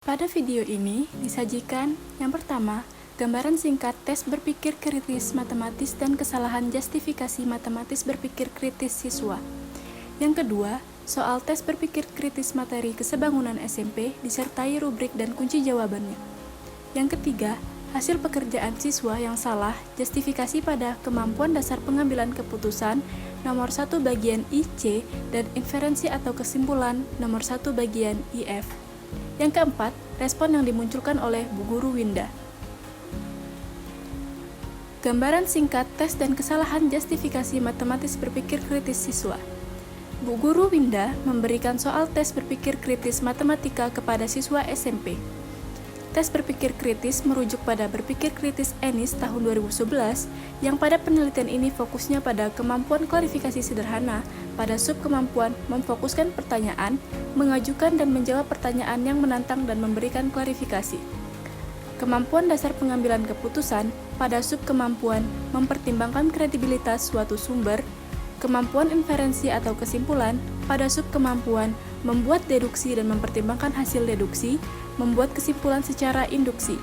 Pada video ini disajikan yang pertama, gambaran singkat tes berpikir kritis matematis dan kesalahan justifikasi matematis berpikir kritis siswa. Yang kedua, soal tes berpikir kritis materi kesebangunan SMP disertai rubrik dan kunci jawabannya. Yang ketiga, hasil pekerjaan siswa yang salah, justifikasi pada kemampuan dasar pengambilan keputusan nomor 1 bagian IC dan inferensi atau kesimpulan nomor 1 bagian IF. Yang keempat, respon yang dimunculkan oleh Bu Guru Winda. Gambaran singkat tes dan kesalahan justifikasi matematis berpikir kritis siswa. Bu Guru Winda memberikan soal tes berpikir kritis matematika kepada siswa SMP. Tes berpikir kritis merujuk pada berpikir kritis Ennis tahun 2011 yang pada penelitian ini fokusnya pada kemampuan klarifikasi sederhana pada sub kemampuan memfokuskan pertanyaan, mengajukan dan menjawab pertanyaan yang menantang dan memberikan klarifikasi. Kemampuan dasar pengambilan keputusan pada sub kemampuan mempertimbangkan kredibilitas suatu sumber, kemampuan inferensi atau kesimpulan pada sub kemampuan membuat deduksi dan mempertimbangkan hasil deduksi, membuat kesimpulan secara induksi.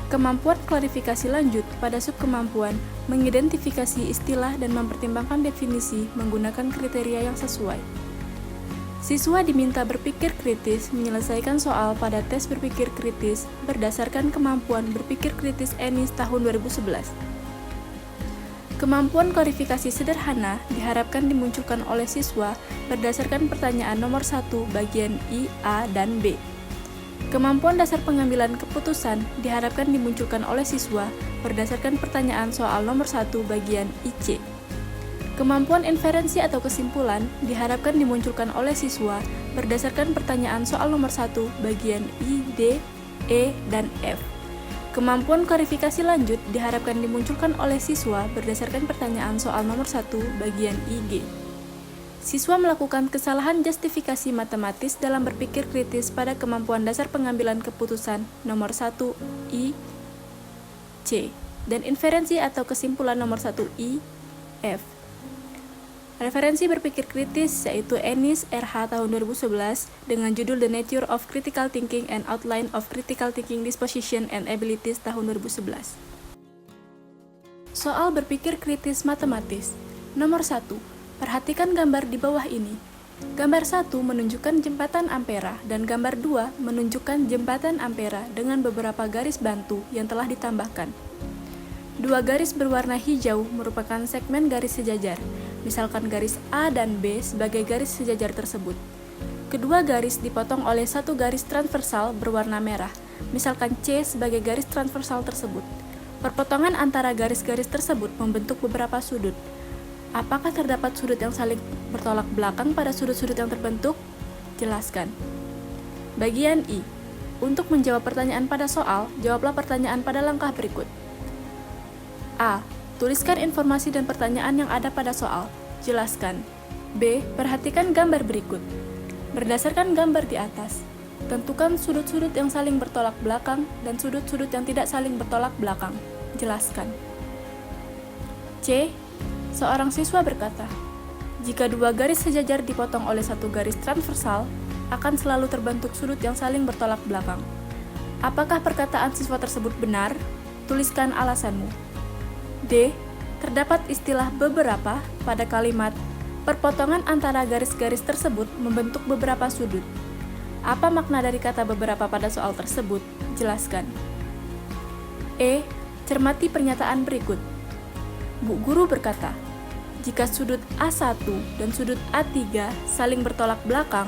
Kemampuan klarifikasi lanjut pada subkemampuan mengidentifikasi istilah dan mempertimbangkan definisi menggunakan kriteria yang sesuai. Siswa diminta berpikir kritis menyelesaikan soal pada tes berpikir kritis berdasarkan kemampuan berpikir kritis Ennis tahun 2011. Kemampuan klarifikasi sederhana diharapkan dimunculkan oleh siswa berdasarkan pertanyaan nomor 1 bagian I, A, dan B. Kemampuan dasar pengambilan keputusan diharapkan dimunculkan oleh siswa berdasarkan pertanyaan soal nomor 1 bagian IC. Kemampuan inferensi atau kesimpulan diharapkan dimunculkan oleh siswa berdasarkan pertanyaan soal nomor 1 bagian I, D, E, dan F. Kemampuan klarifikasi lanjut diharapkan dimunculkan oleh siswa berdasarkan pertanyaan soal nomor 1 bagian IG. Siswa melakukan kesalahan justifikasi matematis dalam berpikir kritis pada kemampuan dasar pengambilan keputusan nomor 1 I, C, dan inferensi atau kesimpulan nomor 1 I, F. Referensi berpikir kritis yaitu Ennis RH tahun 2011 dengan judul The Nature of Critical Thinking and Outline of Critical Thinking Disposition and Abilities tahun 2011. Soal berpikir kritis matematis. Nomor 1. Perhatikan gambar di bawah ini. Gambar 1 menunjukkan jembatan Ampera dan gambar 2 menunjukkan jembatan Ampera dengan beberapa garis bantu yang telah ditambahkan. Dua garis berwarna hijau merupakan segmen garis sejajar, misalkan garis A dan B sebagai garis sejajar tersebut. Kedua garis dipotong oleh satu garis transversal berwarna merah, misalkan C sebagai garis transversal tersebut. Perpotongan antara garis-garis tersebut membentuk beberapa sudut. Apakah terdapat sudut yang saling bertolak belakang pada sudut-sudut yang terbentuk? Jelaskan. Bagian I. Untuk menjawab pertanyaan pada soal, jawablah pertanyaan pada langkah berikut. A. Tuliskan informasi dan pertanyaan yang ada pada soal. Jelaskan. B. Perhatikan gambar berikut. Berdasarkan gambar di atas, tentukan sudut-sudut yang saling bertolak belakang dan sudut-sudut yang tidak saling bertolak belakang. Jelaskan. C. Seorang siswa berkata, jika dua garis sejajar dipotong oleh satu garis transversal, akan selalu terbentuk sudut yang saling bertolak belakang. Apakah perkataan siswa tersebut benar? Tuliskan alasanmu. D. Terdapat istilah beberapa pada kalimat perpotongan antara garis-garis tersebut membentuk beberapa sudut. Apa makna dari kata beberapa pada soal tersebut? Jelaskan. E. Cermati pernyataan berikut. Bu Guru berkata, jika sudut A1 dan sudut A3 saling bertolak belakang,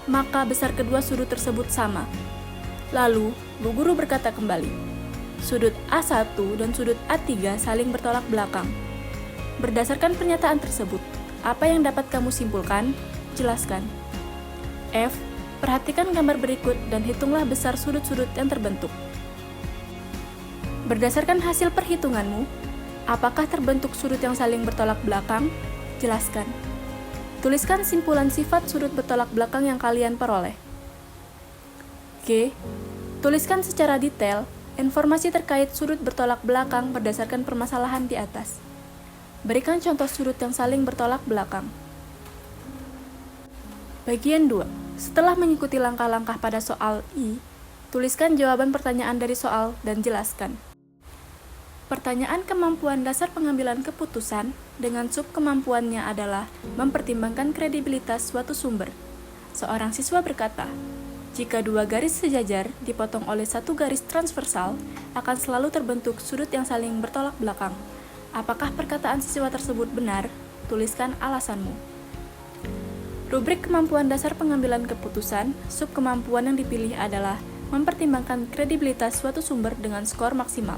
maka besar kedua sudut tersebut sama. Lalu, Bu Guru berkata kembali, sudut A1 dan sudut A3 saling bertolak belakang. Berdasarkan pernyataan tersebut, apa yang dapat kamu simpulkan? Jelaskan. F. Perhatikan gambar berikut dan hitunglah besar sudut-sudut yang terbentuk. Berdasarkan hasil perhitunganmu, apakah terbentuk sudut yang saling bertolak belakang? Jelaskan. Tuliskan simpulan sifat sudut bertolak belakang yang kalian peroleh. G. Tuliskan secara detail informasi terkait sudut bertolak belakang berdasarkan permasalahan di atas. Berikan contoh sudut yang saling bertolak belakang. Bagian 2. Setelah mengikuti langkah-langkah pada soal I, tuliskan jawaban pertanyaan dari soal dan jelaskan. Pertanyaan kemampuan dasar pengambilan keputusan dengan sub kemampuannya adalah mempertimbangkan kredibilitas suatu sumber. Seorang siswa berkata, jika dua garis sejajar dipotong oleh satu garis transversal, akan selalu terbentuk sudut yang saling bertolak belakang. Apakah perkataan siswa tersebut benar? Tuliskan alasanmu. Rubrik kemampuan dasar pengambilan keputusan, sub kemampuan yang dipilih adalah mempertimbangkan kredibilitas suatu sumber dengan skor maksimal.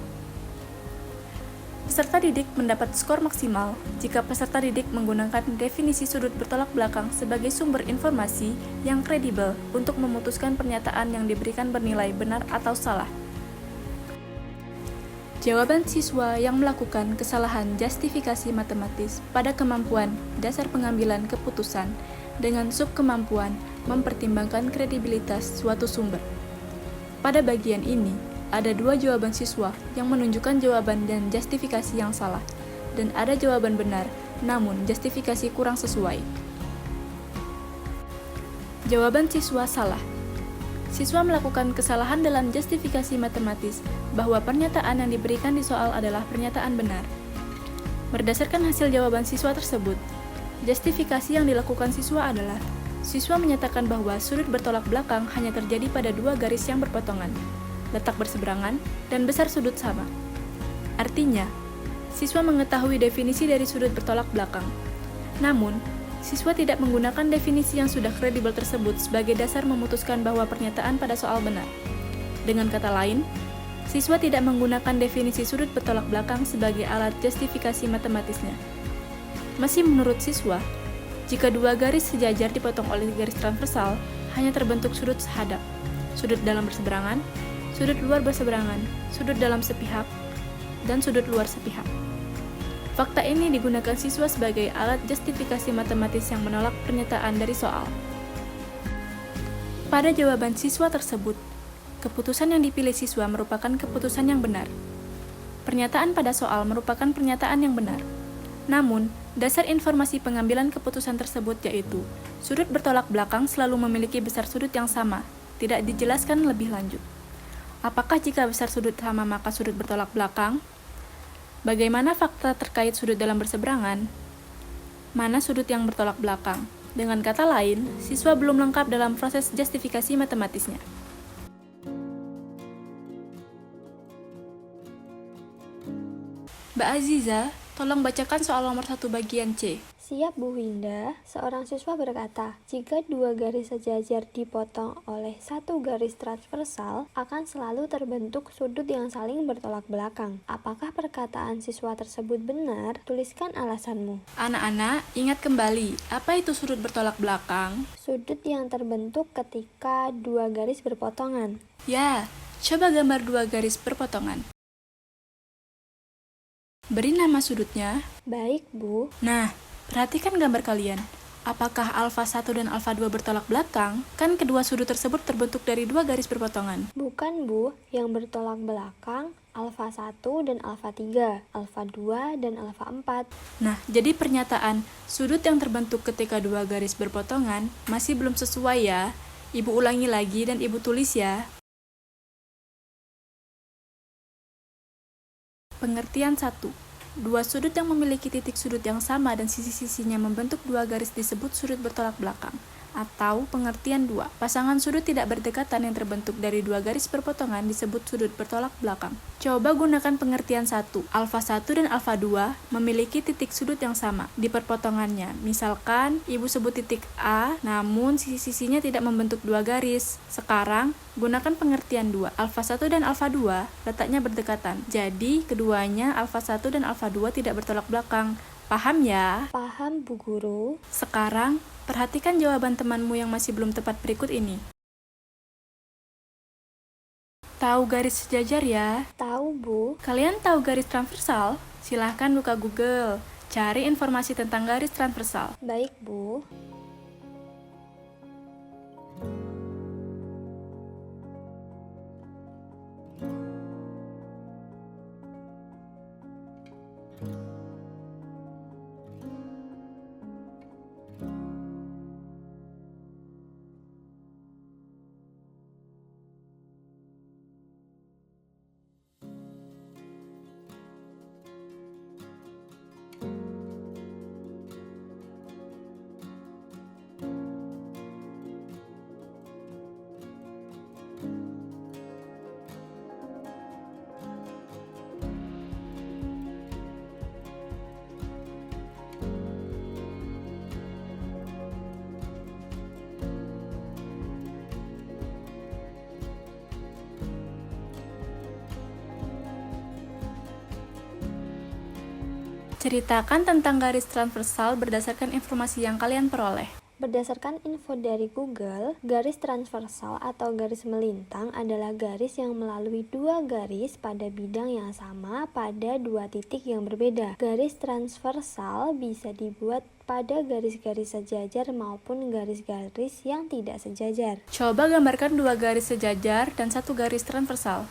Peserta didik mendapat skor maksimal jika peserta didik menggunakan definisi sudut bertolak belakang sebagai sumber informasi yang kredibel untuk memutuskan pernyataan yang diberikan bernilai benar atau salah. Jawaban siswa yang melakukan kesalahan justifikasi matematis pada kemampuan dasar pengambilan keputusan dengan sub kemampuan mempertimbangkan kredibilitas suatu sumber. Pada bagian ini, ada dua jawaban siswa yang menunjukkan jawaban dan justifikasi yang salah, dan ada jawaban benar, namun justifikasi kurang sesuai. Jawaban siswa salah. Siswa melakukan kesalahan dalam justifikasi matematis bahwa pernyataan yang diberikan di soal adalah pernyataan benar. Berdasarkan hasil jawaban siswa tersebut, justifikasi yang dilakukan siswa adalah siswa menyatakan bahwa sudut bertolak belakang hanya terjadi pada dua garis yang berpotongan, letak berseberangan, dan besar sudut sama. Artinya, siswa mengetahui definisi dari sudut bertolak belakang. Namun, siswa tidak menggunakan definisi yang sudah kredibel tersebut sebagai dasar memutuskan bahwa pernyataan pada soal benar. Dengan kata lain, siswa tidak menggunakan definisi sudut bertolak belakang sebagai alat justifikasi matematisnya. Masih menurut siswa, jika dua garis sejajar dipotong oleh garis transversal, hanya terbentuk sudut sehadap, sudut dalam berseberangan, sudut luar berseberangan, sudut dalam sepihak, dan sudut luar sepihak. Fakta ini digunakan siswa sebagai alat justifikasi matematis yang menolak pernyataan dari soal. Pada jawaban siswa tersebut, keputusan yang dipilih siswa merupakan keputusan yang benar. Pernyataan pada soal merupakan pernyataan yang benar. Namun, dasar informasi pengambilan keputusan tersebut yaitu sudut bertolak belakang selalu memiliki besar sudut yang sama, tidak dijelaskan lebih lanjut. Apakah jika besar sudut sama maka sudut bertolak belakang? Bagaimana fakta terkait sudut dalam berseberangan? Mana sudut yang bertolak belakang? Dengan kata lain, siswa belum lengkap dalam proses justifikasi matematisnya. Mbak Aziza, tolong bacakan soal nomor 1 bagian C. Siap Bu Winda, seorang siswa berkata, jika dua garis sejajar dipotong oleh satu garis transversal, akan selalu terbentuk sudut yang saling bertolak belakang. Apakah perkataan siswa tersebut benar? Tuliskan alasanmu. Anak-anak, ingat kembali, apa itu sudut bertolak belakang? Sudut yang terbentuk ketika dua garis berpotongan. Ya, coba gambar dua garis berpotongan. Beri nama sudutnya. Baik, Bu. Nah, perhatikan gambar kalian. Apakah alfa 1 dan alfa 2 bertolak belakang? Kan kedua sudut tersebut terbentuk dari dua garis berpotongan. Bukan, Bu. Yang bertolak belakang alfa 1 dan alfa 3, alfa 2 dan alfa 4. Nah, jadi pernyataan sudut yang terbentuk ketika dua garis berpotongan masih belum sesuai ya. Ibu ulangi lagi dan Ibu tulis ya. Pengertian 1. Dua sudut yang memiliki titik sudut yang sama dan sisi-sisinya membentuk dua garis disebut sudut bertolak belakang. Atau pengertian 2. Pasangan sudut tidak berdekatan yang terbentuk dari dua garis berpotongan disebut sudut bertolak belakang. Coba gunakan pengertian 1. Alfa 1 dan alfa 2 memiliki titik sudut yang sama di perpotongannya. Misalkan, Ibu sebut titik A, namun sisi-sisinya tidak membentuk dua garis. Sekarang, gunakan pengertian 2. Alfa 1 dan alfa 2 letaknya berdekatan. Jadi, keduanya alfa 1 dan alfa 2 tidak bertolak belakang. Paham ya? Paham, Bu Guru. Sekarang, perhatikan jawaban temanmu yang masih belum tepat berikut ini. Tahu garis sejajar ya? Tahu, Bu. Kalian tahu garis transversal? Silahkan buka Google, cari informasi tentang garis transversal. Baik, Bu. Ceritakan tentang garis transversal berdasarkan informasi yang kalian peroleh. Berdasarkan info dari Google, garis transversal atau garis melintang adalah garis yang melalui dua garis pada bidang yang sama pada dua titik yang berbeda. Garis transversal bisa dibuat pada garis-garis sejajar maupun garis-garis yang tidak sejajar. Coba gambarkan dua garis sejajar dan satu garis transversal.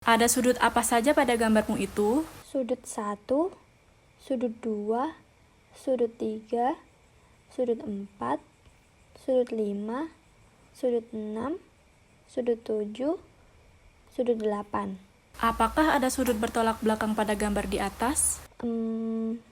Ada sudut apa saja pada gambarmu itu? Sudut 1, sudut 2, sudut 3, sudut 4, sudut 5, sudut 6, sudut 7, sudut 8. Apakah ada sudut bertolak belakang pada gambar di atas?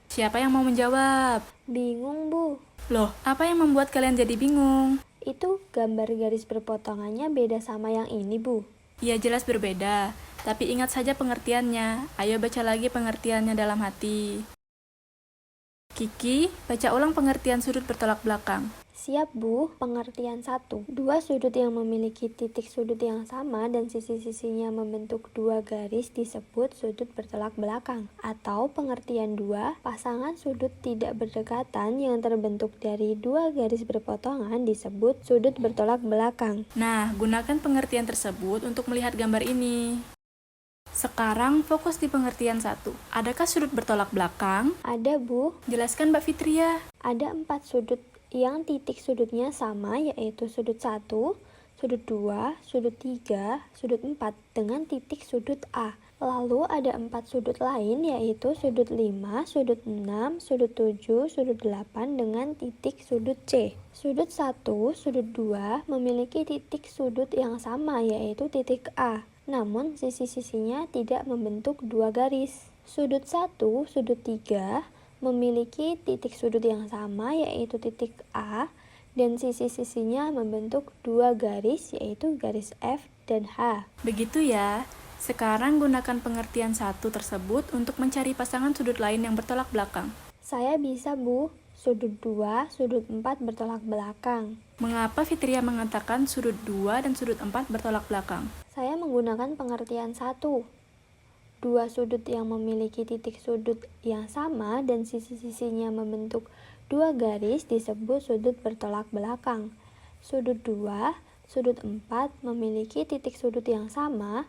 Siapa yang mau menjawab? Bingung, Bu. Loh, apa yang membuat kalian jadi bingung? Itu gambar garis berpotongannya beda sama yang ini, Bu. Ya jelas berbeda, tapi ingat saja pengertiannya. Ayo baca lagi pengertiannya dalam hati. Kiki, baca ulang pengertian sudut bertolak belakang. Siap, Bu. Pengertian 1. Dua sudut yang memiliki titik sudut yang sama dan sisi-sisinya membentuk dua garis disebut sudut bertolak belakang. Atau pengertian 2, pasangan sudut tidak berdekatan yang terbentuk dari dua garis berpotongan disebut sudut bertolak belakang. Nah, gunakan pengertian tersebut untuk melihat gambar ini. Sekarang fokus di pengertian 1. Adakah sudut bertolak belakang? Ada, Bu. Jelaskan Mbak Fitria. Ada 4 sudut yang titik sudutnya sama, yaitu sudut 1, sudut 2, sudut 3, sudut 4 dengan titik sudut A. Lalu ada 4 sudut lain, yaitu sudut 5, sudut 6, sudut 7, sudut 8 dengan titik sudut C. Sudut 1, sudut 2 memiliki titik sudut yang sama, yaitu titik A. Namun sisi-sisinya tidak membentuk dua garis. Sudut 1, sudut 3 memiliki titik sudut yang sama, yaitu titik A, dan sisi-sisinya membentuk dua garis, yaitu garis F dan H. Begitu ya. Sekarang gunakan pengertian 1 tersebut untuk mencari pasangan sudut lain yang bertolak belakang. Saya bisa, Bu. Sudut 2, sudut 4 bertolak belakang. Mengapa Fitria mengatakan sudut 2 dan sudut 4 bertolak belakang? Saya menggunakan pengertian 1. Dua sudut yang memiliki titik sudut yang sama dan sisi-sisinya membentuk dua garis disebut sudut bertolak belakang. Sudut 2, sudut 4 memiliki titik sudut yang sama,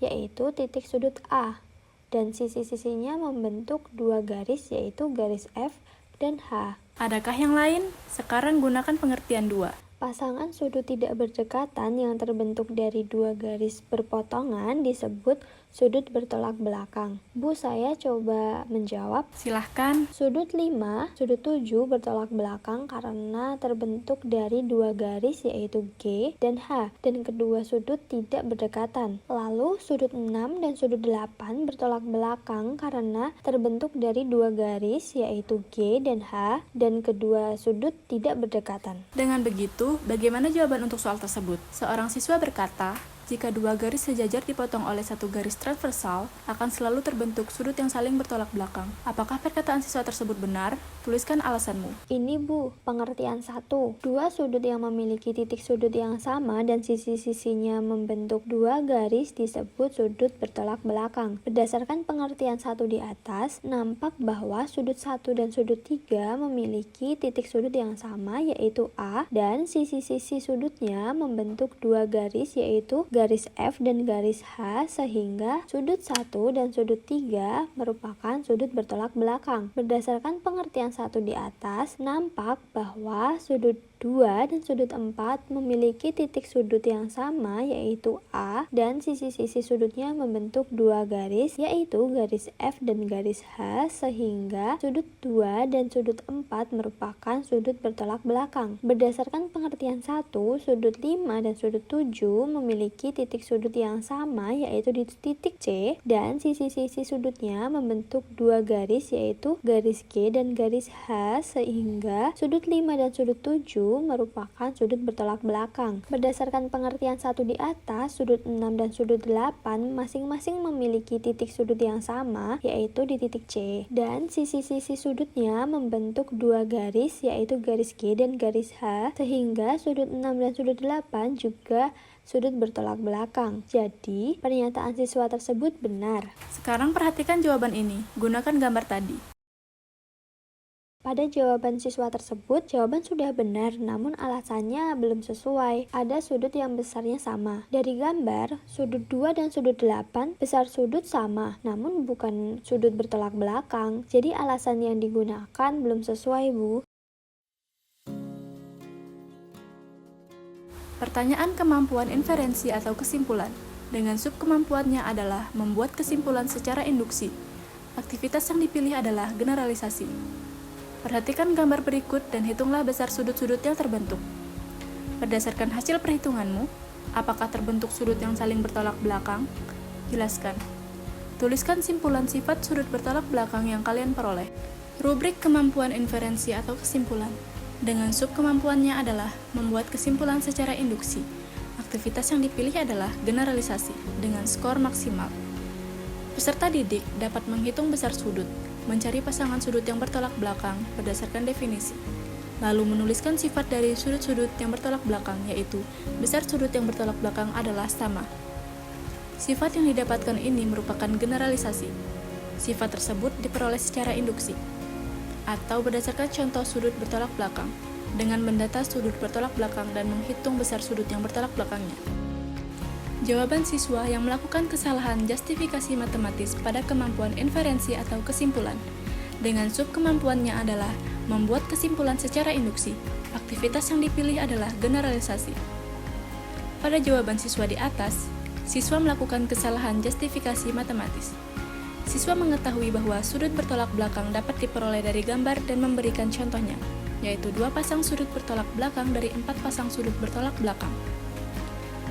yaitu titik sudut A, dan sisi-sisinya membentuk dua garis, yaitu garis F dan H. Adakah yang lain? Sekarang gunakan pengertian 2. Pasangan sudut tidak berdekatan yang terbentuk dari dua garis berpotongan disebut sudut bertolak belakang. Bu, saya coba menjawab. Silahkan. Sudut 5, sudut 7 bertolak belakang karena terbentuk dari dua garis, yaitu G dan H, dan kedua sudut tidak berdekatan. Lalu sudut 6 dan sudut 8 bertolak belakang karena terbentuk dari dua garis, yaitu G dan H, dan kedua sudut tidak berdekatan. Dengan begitu, bagaimana jawaban untuk soal tersebut? Seorang siswa berkata, jika dua garis sejajar dipotong oleh satu garis transversal, akan selalu terbentuk sudut yang saling bertolak belakang. Apakah perkataan siswa tersebut benar? Tuliskan alasanmu. Ini, Bu, pengertian 1. Dua sudut yang memiliki titik sudut yang sama dan sisi-sisinya membentuk dua garis disebut sudut bertolak belakang. Berdasarkan pengertian 1 di atas, nampak bahwa sudut 1 dan sudut 3 memiliki titik sudut yang sama, yaitu A, dan sisi-sisi sudutnya membentuk dua garis, yaitu garis F dan garis H, sehingga sudut 1 dan sudut 3 merupakan sudut bertolak belakang. Berdasarkan pengertian 1 di atas, nampak bahwa sudut 2 dan sudut 4 memiliki titik sudut yang sama, yaitu A, dan sisi-sisi sudutnya membentuk dua garis, yaitu garis F dan garis H, sehingga sudut 2 dan sudut 4 merupakan sudut bertolak belakang. Berdasarkan pengertian 1, sudut 5 dan sudut 7 memiliki titik sudut yang sama, yaitu di titik C, dan sisi-sisi sudutnya membentuk dua garis, yaitu garis G dan garis H, sehingga sudut 5 dan sudut 7 7 merupakan sudut bertolak belakang. Berdasarkan pengertian 1 di atas, sudut 6 dan sudut 8 masing-masing memiliki titik sudut yang sama, yaitu di titik C. Dan sisi-sisi sudutnya membentuk dua garis, yaitu garis G dan garis H, sehingga sudut 6 dan sudut 8 juga sudut bertolak belakang. Jadi, pernyataan siswa tersebut benar. Sekarang perhatikan jawaban ini. Gunakan gambar tadi. Pada jawaban siswa tersebut, jawaban sudah benar, namun alasannya belum sesuai. Ada sudut yang besarnya sama. Dari gambar, sudut 2 dan sudut 8 besar sudut sama, namun bukan sudut bertolak belakang. Jadi alasan yang digunakan belum sesuai, Bu. Pertanyaan kemampuan inferensi atau kesimpulan. Dengan subkemampuannya adalah membuat kesimpulan secara induksi. Aktivitas yang dipilih adalah generalisasi. Perhatikan gambar berikut dan hitunglah besar sudut-sudut yang terbentuk. Berdasarkan hasil perhitunganmu, apakah terbentuk sudut yang saling bertolak belakang? Jelaskan. Tuliskan simpulan sifat sudut bertolak belakang yang kalian peroleh. Rubrik kemampuan inferensi atau kesimpulan. Dengan subkemampuannya adalah membuat kesimpulan secara induksi. Aktivitas yang dipilih adalah generalisasi dengan skor maksimal. Peserta didik dapat menghitung besar sudut, mencari pasangan sudut yang bertolak belakang berdasarkan definisi, lalu menuliskan sifat dari sudut-sudut yang bertolak belakang, yaitu besar sudut yang bertolak belakang adalah sama. Sifat yang didapatkan ini merupakan generalisasi. Sifat tersebut diperoleh secara induksi, atau berdasarkan contoh sudut bertolak belakang, dengan mendata sudut bertolak belakang dan menghitung besar sudut yang bertolak belakangnya. Jawaban siswa yang melakukan kesalahan justifikasi matematis pada kemampuan inferensi atau kesimpulan. Dengan subkemampuannya adalah membuat kesimpulan secara induksi. Aktivitas yang dipilih adalah generalisasi. Pada jawaban siswa di atas, siswa melakukan kesalahan justifikasi matematis. Siswa mengetahui bahwa sudut bertolak belakang dapat diperoleh dari gambar dan memberikan contohnya, yaitu 2 pasang sudut bertolak belakang dari 4 pasang sudut bertolak belakang.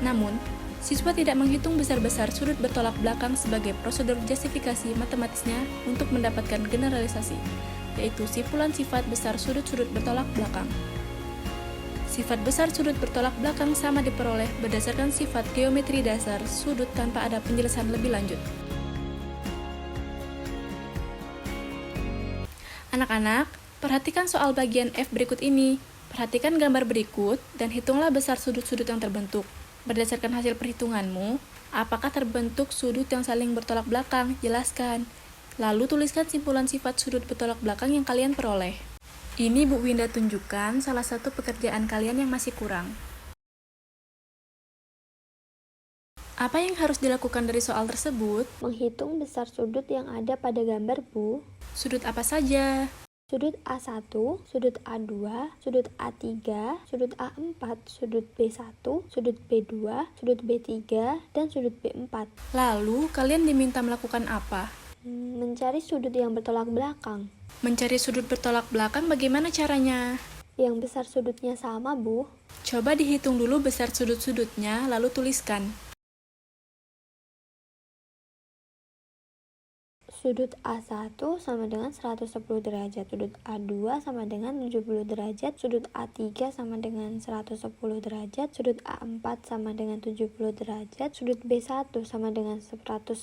Namun, siswa tidak menghitung besar-besar sudut bertolak belakang sebagai prosedur justifikasi matematisnya untuk mendapatkan generalisasi, yaitu simpulan sifat besar sudut-sudut bertolak belakang. Sifat besar sudut bertolak belakang sama diperoleh berdasarkan sifat geometri dasar sudut tanpa ada penjelasan lebih lanjut. Anak-anak, perhatikan soal bagian F berikut ini. Perhatikan gambar berikut dan hitunglah besar sudut-sudut yang terbentuk. Berdasarkan hasil perhitunganmu, apakah terbentuk sudut yang saling bertolak belakang? Jelaskan. Lalu tuliskan simpulan sifat sudut bertolak belakang yang kalian peroleh. Ini Bu Winda tunjukkan salah satu pekerjaan kalian yang masih kurang. Apa yang harus dilakukan dari soal tersebut? Menghitung besar sudut yang ada pada gambar, Bu. Sudut apa saja? Sudut A1, sudut A2, sudut A3, sudut A4, sudut B1, sudut B2, sudut B3, dan sudut B4. Lalu, kalian diminta melakukan apa? Mencari sudut yang bertolak belakang. Mencari sudut bertolak belakang bagaimana caranya? Yang besar sudutnya sama, Bu. Coba dihitung dulu besar sudut-sudutnya, lalu tuliskan. Sudut A1 sama dengan 110 derajat, sudut A2 sama dengan 70 derajat, sudut A3 sama dengan 110 derajat, sudut A4 sama dengan 70 derajat, sudut B1 sama dengan 110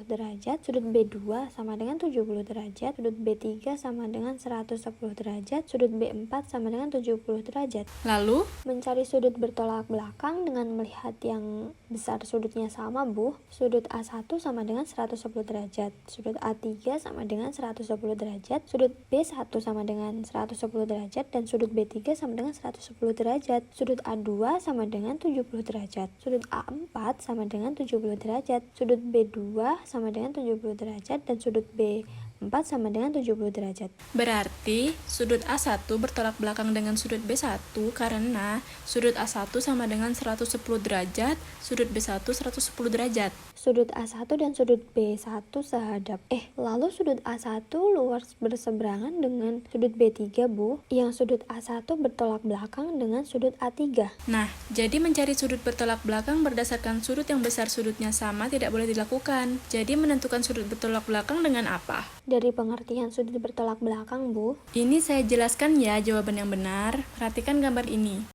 derajat, sudut B2 sama dengan 70 derajat, sudut B3 sama dengan 110 derajat, sudut B4 sama dengan 70 derajat. Lalu, mencari sudut bertolak belakang dengan melihat yang besar sudutnya sama, Bu. Sudut A1 sama dengan 110 derajat, sudut A3 sama dengan 110 derajat, sudut B1 sama dengan 110 derajat, dan sudut B3 sama dengan 110 derajat. Sudut A2 sama dengan 70 derajat, sudut A4 sama dengan 70 derajat, sudut B2 sama dengan 70 derajat, dan sudut B4 sama dengan 70 derajat. Berarti sudut A1 bertolak belakang dengan sudut B1 karena sudut A1 sama dengan 110 derajat, sudut B1 110 derajat. Sudut A1 dan sudut B1 sehadap. Lalu sudut A1 luas berseberangan dengan sudut B3, Bu. Yang sudut A1 bertolak belakang dengan sudut A3. Nah, jadi mencari sudut bertolak belakang berdasarkan sudut yang besar sudutnya sama tidak boleh dilakukan. Jadi menentukan sudut bertolak belakang dengan apa? dari pengertian sudut bertolak belakang, Bu? Ini saya jelaskan ya jawaban yang benar. Perhatikan gambar ini.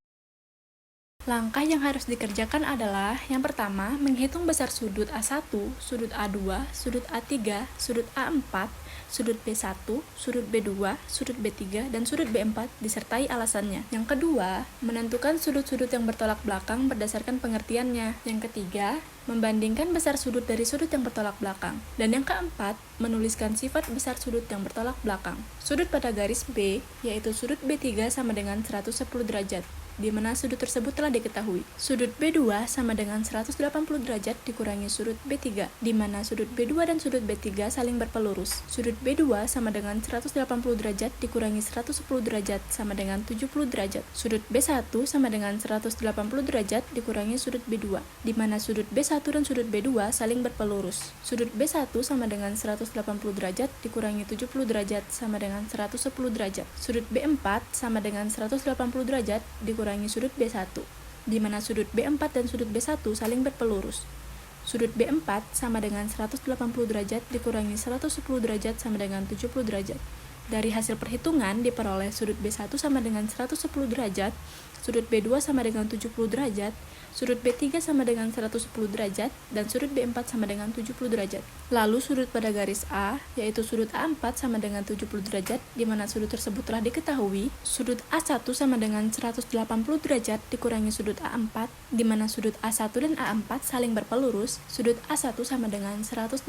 Langkah yang harus dikerjakan adalah yang pertama, menghitung besar sudut A1, sudut A2, sudut A3, sudut A4, sudut B1, sudut B2, sudut B3, dan sudut B4 disertai alasannya. Yang kedua, menentukan sudut-sudut yang bertolak belakang berdasarkan pengertiannya. Yang ketiga, membandingkan besar sudut dari sudut yang bertolak belakang. Dan yang keempat, menuliskan sifat besar sudut yang bertolak belakang. Sudut pada garis B, yaitu sudut B3 sama dengan 110 derajat, di mana sudut tersebut telah diketahui. Sudut B2 sama dengan 180 derajat dikurangi sudut B3, di mana sudut B2 dan sudut B3 saling berpelurus. Sudut B2 sama dengan 180 derajat dikurangi 110 derajat sama dengan 70 derajat. Sudut B1 sama dengan 180 derajat dikurangi sudut B2, di mana sudut B1 dan sudut B2 saling berpelurus. Sudut B1 sama dengan 180 derajat dikurangi 70 derajat sama dengan 110 derajat. Sudut B4 sama dengan 180 derajat dikurangi sudut B1, di mana sudut B4 dan sudut B1 saling berpelurus. Sudut B4 sama dengan 180 derajat dikurangi 110 derajat sama dengan 70 derajat. Dari hasil perhitungan diperoleh sudut B1 sama dengan 110 derajat, sudut B2 sama dengan 70 derajat, sudut B3 sama dengan 110 derajat, dan sudut B4 sama dengan 70 derajat. Lalu sudut pada garis A, yaitu sudut A4 sama dengan 70 derajat, di mana sudut tersebut telah diketahui. Sudut A1 sama dengan 180 derajat dikurangi sudut A4, di mana sudut A1 dan A4 saling berpelurus. Sudut A1 sama dengan 180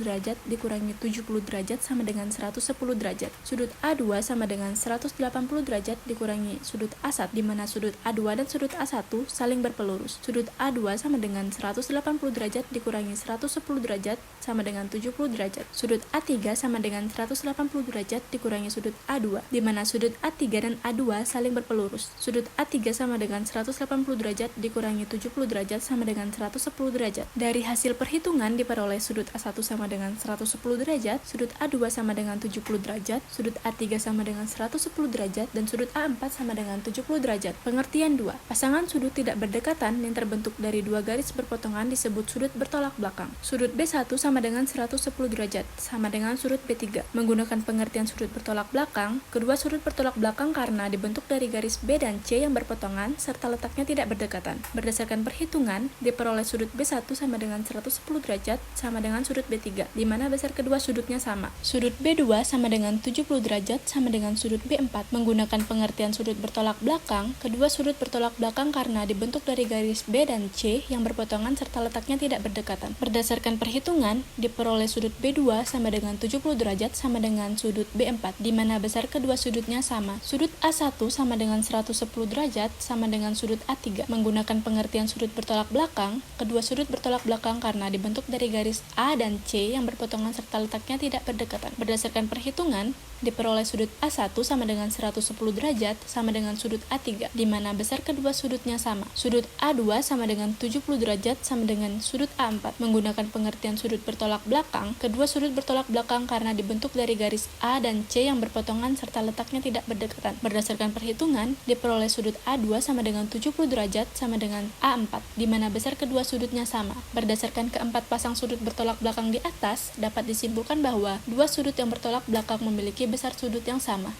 derajat dikurangi 70 derajat sama dengan 110 derajat. Sudut A2 sama dengan 180 derajat dikurangi sudut A1, di mana sudut A2 dan sudut A1 saling berpelurus. Sudut A2 sama dengan 180 derajat dikurangi 110 derajat sama dengan 70 derajat. Sudut A3 sama dengan 180 derajat dikurangi sudut A2, di mana sudut A3 dan A2 saling berpelurus. Sudut A3 sama dengan 180 derajat dikurangi 70 derajat sama dengan 110 derajat. Dari hasil perhitungan diperoleh sudut A1 sama dengan 110 derajat, sudut A2 sama dengan 70 derajat, sudut A3 sama dengan 110 derajat, dan sudut A4 sama dengan 70 derajat. Pengertian 2. Pasangan sudut tidak berdekatan yang terbentuk dari dua garis berpotongan disebut sudut bertolak belakang. Sudut B1 sama dengan 110 derajat, sama dengan sudut B3. Menggunakan pengertian sudut bertolak belakang, kedua sudut bertolak belakang karena dibentuk dari garis B dan C yang berpotongan serta letaknya tidak berdekatan. Berdasarkan perhitungan, diperoleh sudut B1 sama dengan 110 derajat sama dengan sudut B3, di mana besar kedua sudutnya sama. Sudut B2 sama dengan 70 derajat sama dengan sudut B4. Menggunakan pengertian sudut bertolak belakang, kedua sudut bertolak belakang karena dibentuk dari garis B dan C yang berpotongan serta letaknya tidak berdekatan. Berdasarkan perhitungan, diperoleh sudut B2 sama dengan 70 derajat sama dengan sudut B4, di mana besar kedua sudutnya sama. Sudut A1 sama dengan 110 derajat sama dengan sudut A3. Menggunakan pengertian sudut bertolak belakang, kedua sudut bertolak belakang karena dibentuk dari garis A dan C yang berpotongan serta letaknya tidak berdekatan. Berdasarkan perhitungan, diperoleh sudut A1 sama dengan 110 derajat sama dengan sudut A3, di mana besar kedua sudutnya sama. Sudut A2 sama dengan 70 derajat sama dengan sudut A4. Menggunakan pengertian sudut bertolak belakang, kedua sudut bertolak belakang karena dibentuk dari garis A dan C yang berpotongan serta letaknya tidak berdekatan. Berdasarkan perhitungan, diperoleh sudut A2 sama dengan 70 derajat sama dengan A4, di mana besar kedua sudutnya sama. Berdasarkan keempat pasang sudut bertolak belakang di atas, dapat disimpulkan bahwa dua sudut yang bertolak belakang memiliki besar sudut yang sama.